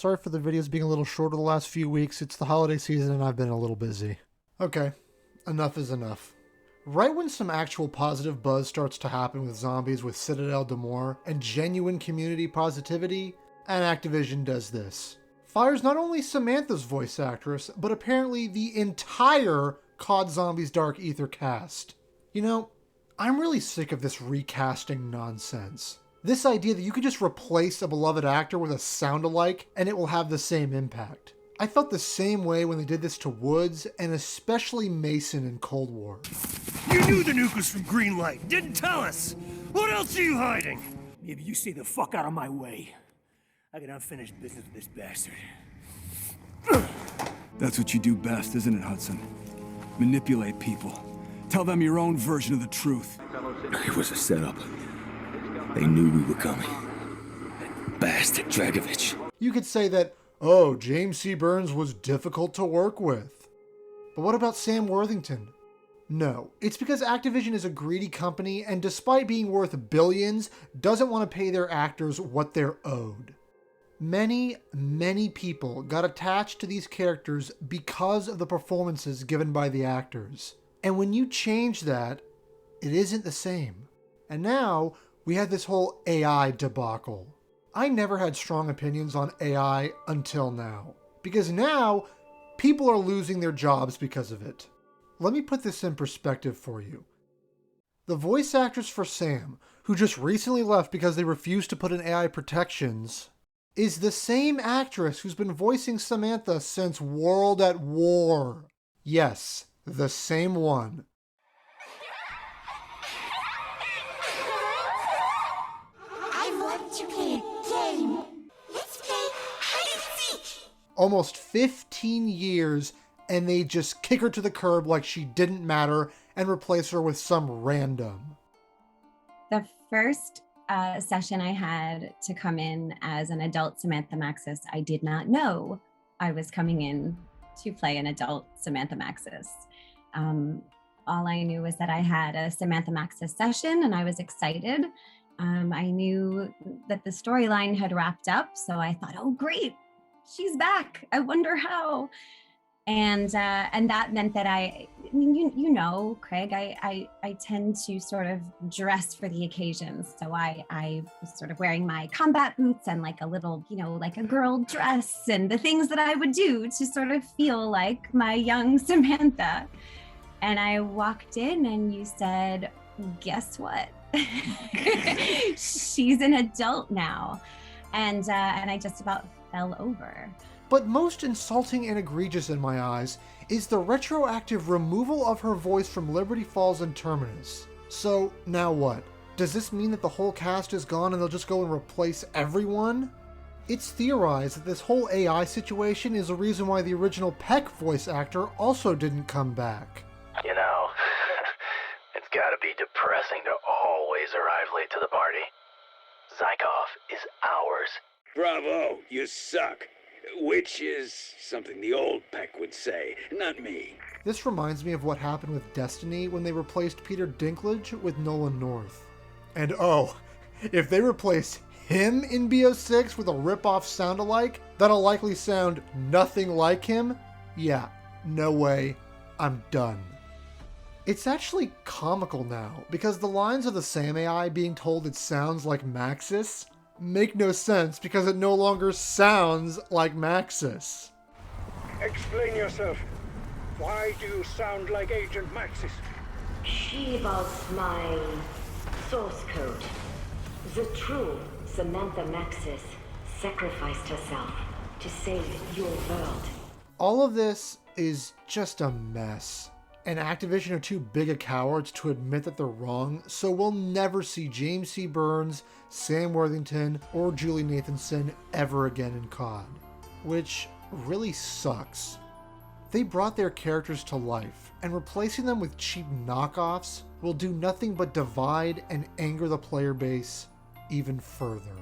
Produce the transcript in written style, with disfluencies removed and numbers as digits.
Sorry for the videos being a little shorter the last few weeks. It's the holiday season and I've been a little busy. Okay, enough is enough. Right when some actual positive buzz starts to happen with zombies with Citadel Demore and genuine community positivity, and Activision does this. Fires not only Samantha's voice actress, but apparently the entire COD Zombies Dark Ether cast. You know, I'm really sick of this recasting nonsense. This idea that you could just replace a beloved actor with a sound-alike and it will have the same impact. I felt the same way when they did this to Woods, and especially Mason in Cold War. You knew the nuke was from Greenlight, didn't tell us! What else are you hiding? Maybe you stay the fuck out of my way. I got unfinished business with this bastard. That's what you do best, isn't it, Hudson? Manipulate people. Tell them your own version of the truth. It was a setup. They knew we were coming. That bastard Dragovich. You could say that, oh, James C. Burns was difficult to work with. But what about Sam Worthington? No, it's because Activision is a greedy company and despite being worth billions, doesn't want to pay their actors what they're owed. Many, many people got attached to these characters because of the performances given by the actors. And when you change that, it isn't the same. And now, we have this whole AI debacle. I never had strong opinions on AI until now. Because now, people are losing their jobs because of it. Let me put this in perspective for you. The voice actress for Sam, who just recently left because they refused to put in AI protections, is the same actress who's been voicing Samantha since World at War. Yes, the same one. I want to play a game. Let's play hide and seek. Almost 15 years, and they just kick her to the curb like she didn't matter and replace her with some random. The first session I had to come in as an adult Samantha Maxis, I did not know I was coming in to play an adult Samantha Maxis. All I knew was that I had a Samantha Maxis session and I was excited. I knew that the storyline had wrapped up, so I thought, oh great, she's back. I wonder how. And that meant that I mean, you know, Craig, I tend to sort of dress for the occasions. So I was sort of wearing my combat boots and like a little, you know, like a girl dress and the things that I would do to sort of feel like my young Samantha. And I walked in and you said, guess what? She's an adult now. And I just about fell over. But most insulting and egregious in my eyes is the retroactive removal of her voice from Liberty Falls and Terminus. So, now what? Does this mean that the whole cast is gone and they'll just go and replace everyone? It's theorized that this whole AI situation is the reason why the original Peck voice actor also didn't come back. You know, it's gotta be depressing to always arrive late to the party. Zykov is ours. Bravo, you suck. Which is something the old Peck would say, not me. This reminds me of what happened with Destiny when they replaced Peter Dinklage with Nolan North. And oh, if they replace him in BO6 with a rip-off sound-alike that'll likely sound nothing like him, yeah, no way, I'm done. It's actually comical now, because the lines of the Sam AI being told it sounds like Maxis make no sense because it no longer sounds like Maxis. Explain yourself. Why do you sound like Agent Maxis? She was my source code. The true Samantha Maxis sacrificed herself to save your world. All of this is just a mess. And Activision are too big a cowards to admit that they're wrong, so we'll never see James C. Burns, Sam Worthington, or Julie Nathanson ever again in COD. Which really sucks. They brought their characters to life, and replacing them with cheap knockoffs will do nothing but divide and anger the player base even further.